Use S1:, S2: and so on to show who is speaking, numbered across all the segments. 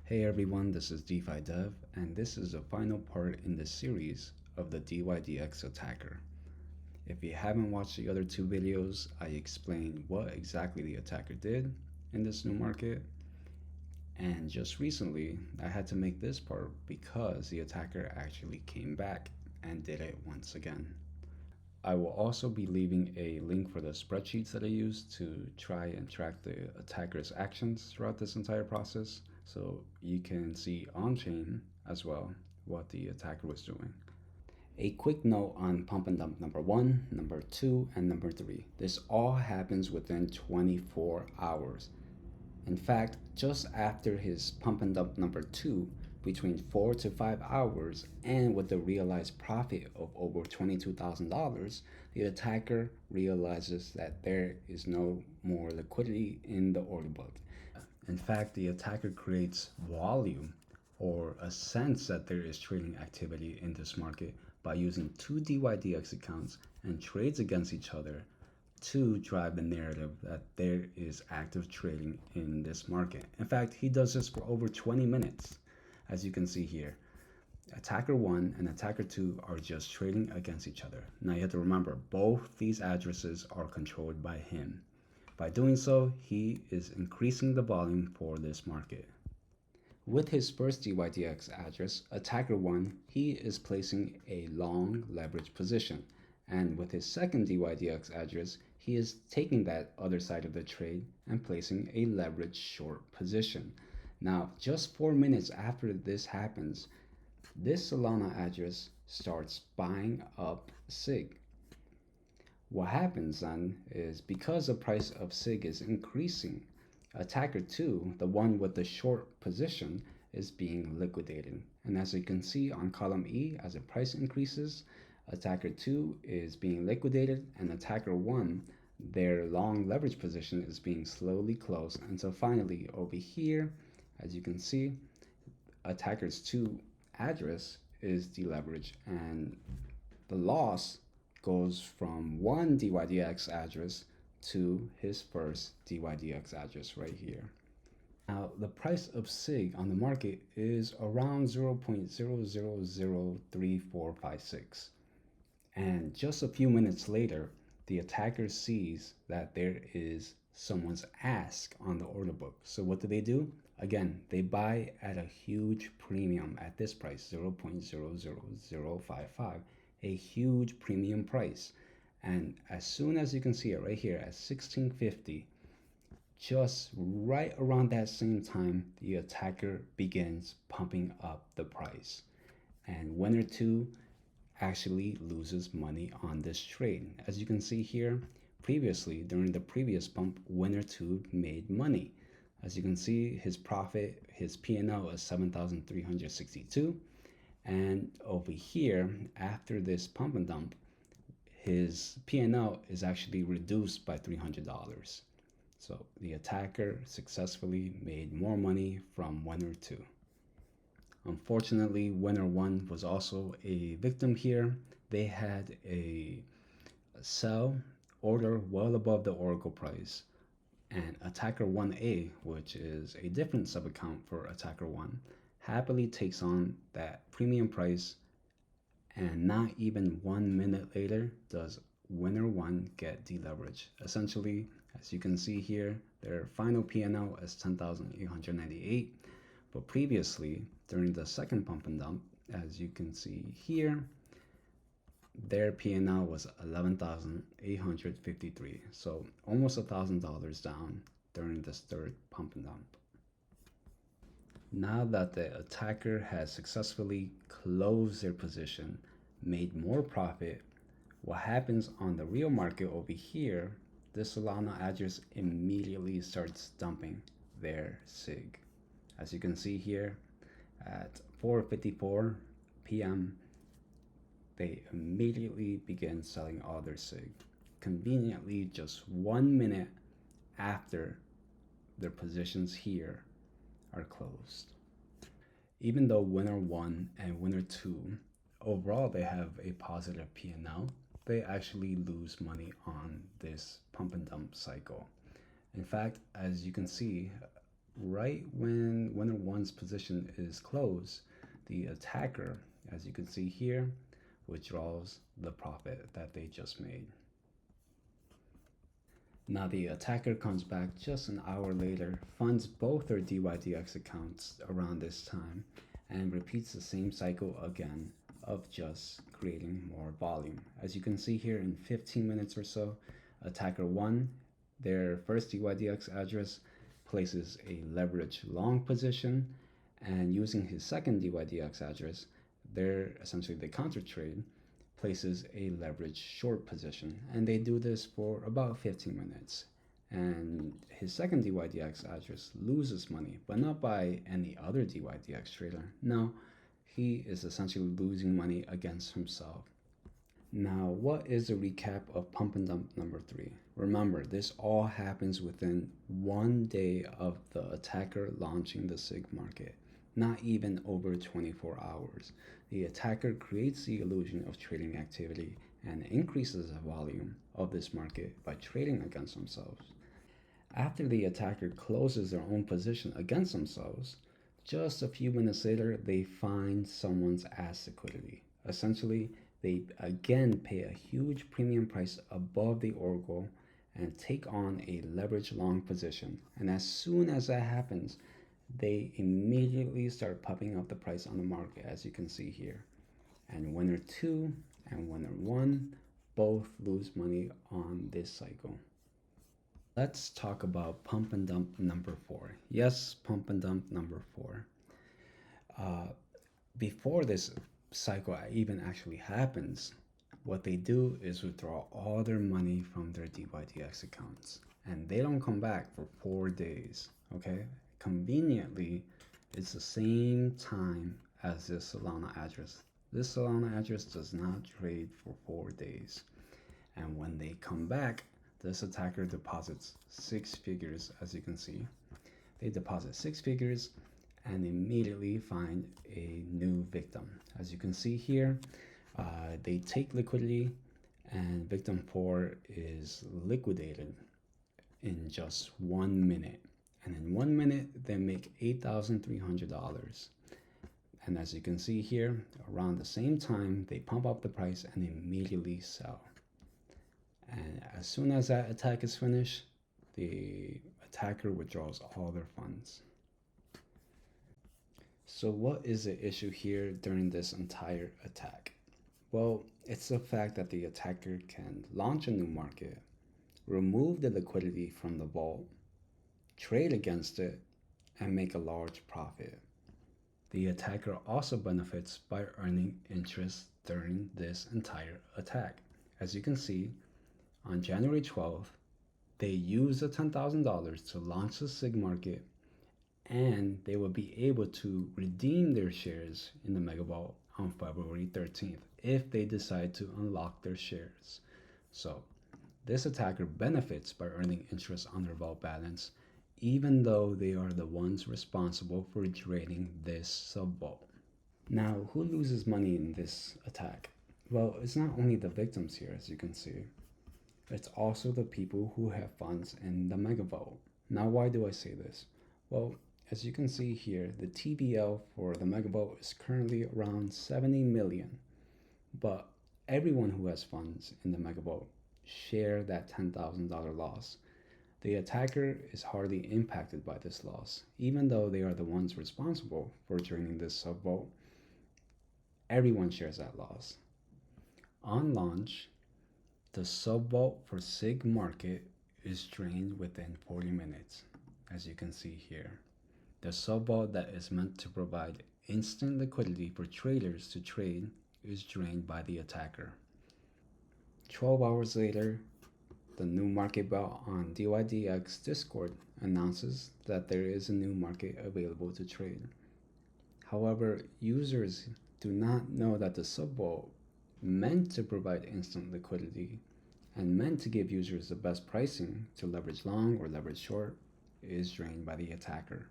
S1: Hey everyone, this is DeFi Dev, and this is the final part in the series of the DYDX attacker. If you haven't watched the other two videos, I explain what exactly the attacker did in this new market. And just recently, I had to make this part because the attacker actually came back and did it once again. I will also be leaving a link for the spreadsheets that I used to try and track the attacker's actions throughout this entire process, so you can see on-chain as well what the attacker was doing. A quick note on pump and dump number 1, number 2, and number 3. This all happens within 24 hours. In fact, just after his pump and dump number 2, between 4 to 5 hours, and with a realized profit of over $22,000, the attacker realizes that there is no more liquidity in the order book. In fact, the attacker creates volume or a sense that there is trading activity in this market by using two DYDX accounts and trades against each other to drive the narrative that there is active trading in this market. In fact, he does this for over 20 minutes. As you can see here, attacker 1 and attacker 2 are just trading against each other. Now you have to remember, both these addresses are controlled by him. By doing so, he is increasing the volume for this market. With his first DYDX address, attacker 1, he is placing a long leverage position. And with his second DYDX address, he is taking that other side of the trade and placing a leverage short position. Now, just 4 minutes after this happens, this Solana address starts buying up CIG. What happens then is because the price of CIG is increasing, attacker 2, the one with the short position, is being liquidated. And as you can see on column E, as the price increases, attacker 2 is being liquidated, and attacker 1, their long leverage position, is being slowly closed until finally over here, as you can see, attacker's 2 address is deleveraged, and the loss goes from one DYDX address to his first DYDX address right here. Now, the price of CIG on the market is around 0.00033456. And just a few minutes later, the attacker sees that there is someone's ask on the order book. So what do? Again, they buy at a huge premium at this price, 0.00055, a huge premium price. And as soon as you can see it right here at 1650, just right around that same time, the attacker begins pumping up the price. And winner 2 actually loses money on this trade. As you can see here, previously, during the previous pump, winner 2 made money. As you can see, his profit, his P&L is 7,362. And over here, after this pump and dump, his P&L is actually reduced by $300. So the attacker successfully made more money from winner 2. Unfortunately, winner 1 was also a victim here. They had a sell order well above the Oracle price, and attacker 1A, which is a different sub-account for attacker 1, happily takes on that premium price, and not even 1 minute later does winner 1 get deleveraged. Essentially, as you can see here, their final P&L is 10,898, but previously, during the second pump and dump, as you can see here, their P&L was 11,853, so almost $1,000 down during this third pump and dump. Now that the attacker has successfully closed their position, made more profit, what happens on the real market over here, this Solana address immediately starts dumping their CIG. As you can see here, at 4:54 p.m., they immediately begin selling all their CIG, conveniently just 1 minute after their positions here are closed. Even though winner 1 and winner 2, overall they have a positive P&L, they actually lose money on this pump and dump cycle. In fact, as you can see, Right when winner one's position is closed, the attacker, as you can see here, withdraws the profit that they just made. Now the attacker comes back just an hour later, funds both their DYDX accounts around this time, and repeats the same cycle again of just creating more volume. As you can see here, in 15 minutes or so, attacker 1, their first DYDX address, places a leverage long position, and using his second DYDX address, essentially the counter trade, places a leverage short position, and they do this for about 15 minutes. And his second DYDX address loses money, but not by any other DYDX trader. No, he is essentially losing money against himself. Now, what is a recap of pump and dump number 3? Remember, this all happens within 1 day of the attacker launching the SIG market, not even over 24 hours. The attacker creates the illusion of trading activity and increases the volume of this market by trading against themselves. After the attacker closes their own position against themselves, just a few minutes later, they find someone's ass liquidity. Essentially, they again pay a huge premium price above the oracle and take on a leverage long position. And as soon as that happens, they immediately start popping up the price on the market, as you can see here. And winner 2 and winner 1 both lose money on this cycle. Let's talk about pump and dump number 4. Yes, pump and dump number 4. Before this cycle even actually happens, what they do is withdraw all their money from their DYDX accounts, and they don't come back for 4 days. Okay, conveniently, it's the same time as this Solana address. This Solana address does not trade for 4 days, and when they come back, this attacker deposits 6 figures. As you can see, they deposit 6 figures and immediately find a new victim. As you can see here, they take liquidity, and victim 4 is liquidated in just 1 minute. And in 1 minute, they make $8,300. And as you can see here, around the same time, they pump up the price and immediately sell. And as soon as that attack is finished, the attacker withdraws all their funds. So what is the issue here during this entire attack? Well, it's the fact that the attacker can launch a new market, remove the liquidity from the vault, trade against it, and make a large profit. The attacker also benefits by earning interest during this entire attack. As you can see, on January 12th, they used the $10,000 to launch the SIG market, and they will be able to redeem their shares in the Mega Vault on February 13th if they decide to unlock their shares. So this attacker benefits by earning interest on their vault balance, even though they are the ones responsible for draining this sub-vault. Now, who loses money in this attack? Well, it's not only the victims here, as you can see. It's also the people who have funds in the Mega Vault. Now, why do I say this? Well, as you can see here, the TVL for the Mega Vault is currently around 70 million, but everyone who has funds in the Mega Vault share that $10,000 loss. The attacker is hardly impacted by this loss, even though they are the ones responsible for draining this sub-vault. Everyone shares that loss. On launch, the sub-vault for SIG market is drained within 40 minutes, as you can see here. The sub-vault that is meant to provide instant liquidity for traders to trade is drained by the attacker. 12 hours later, the new market bot on DYDX Discord announces that there is a new market available to trade. However, users do not know that the sub-vault meant to provide instant liquidity and meant to give users the best pricing to leverage long or leverage short is drained by the attacker.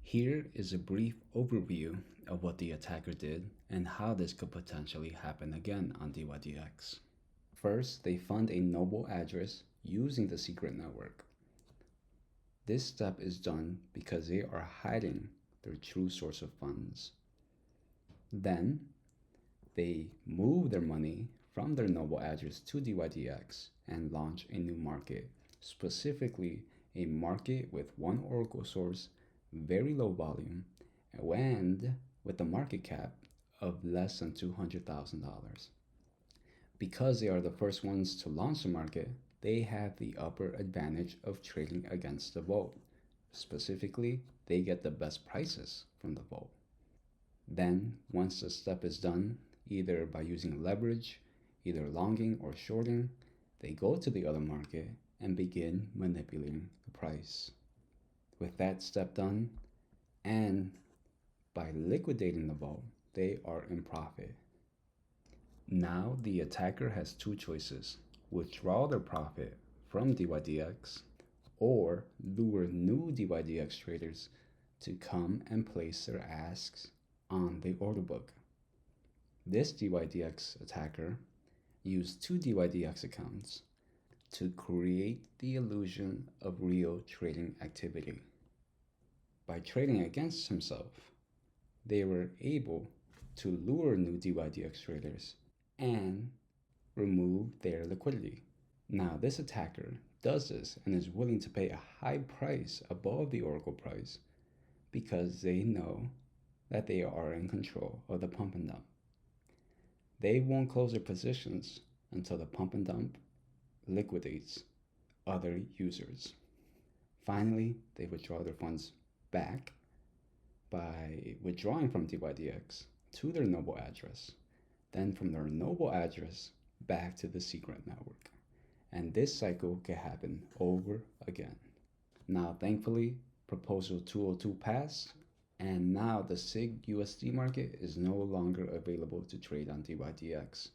S1: Here is a brief overview of what the attacker did and how this could potentially happen again on DYDX. First, they fund a noble address using the secret network. This step is done because they are hiding their true source of funds. Then they move their money from their Noble address to DYDX and launch a new market, specifically a market with one Oracle source, very low volume, and with a market cap of less than $200,000. Because they are the first ones to launch the market, they have the upper advantage of trading against the vote. Specifically, they get the best prices from the vote. Then, once the step is done, either by using leverage, either longing or shorting, they go to the other market and begin manipulating the price. With that step done, and by liquidating the vote, they are in profit. Now the attacker has two choices: withdraw their profit from DYDX or lure new DYDX traders to come and place their asks on the order book. This DYDX attacker used two DYDX accounts to create the illusion of real trading activity. By trading against himself, they were able to lure new DYDX traders and remove their liquidity. Now, this attacker does this and is willing to pay a high price above the Oracle price because they know that they are in control of the pump and dump. They won't close their positions until the pump and dump liquidates other users. Finally, they withdraw their funds back by withdrawing from DYDX to their Noble address, then from their Noble address back to the secret network. And this cycle can happen over again. Now, thankfully, Proposal 202 passed, and now the CIG-USD market is no longer available to trade on DYDX.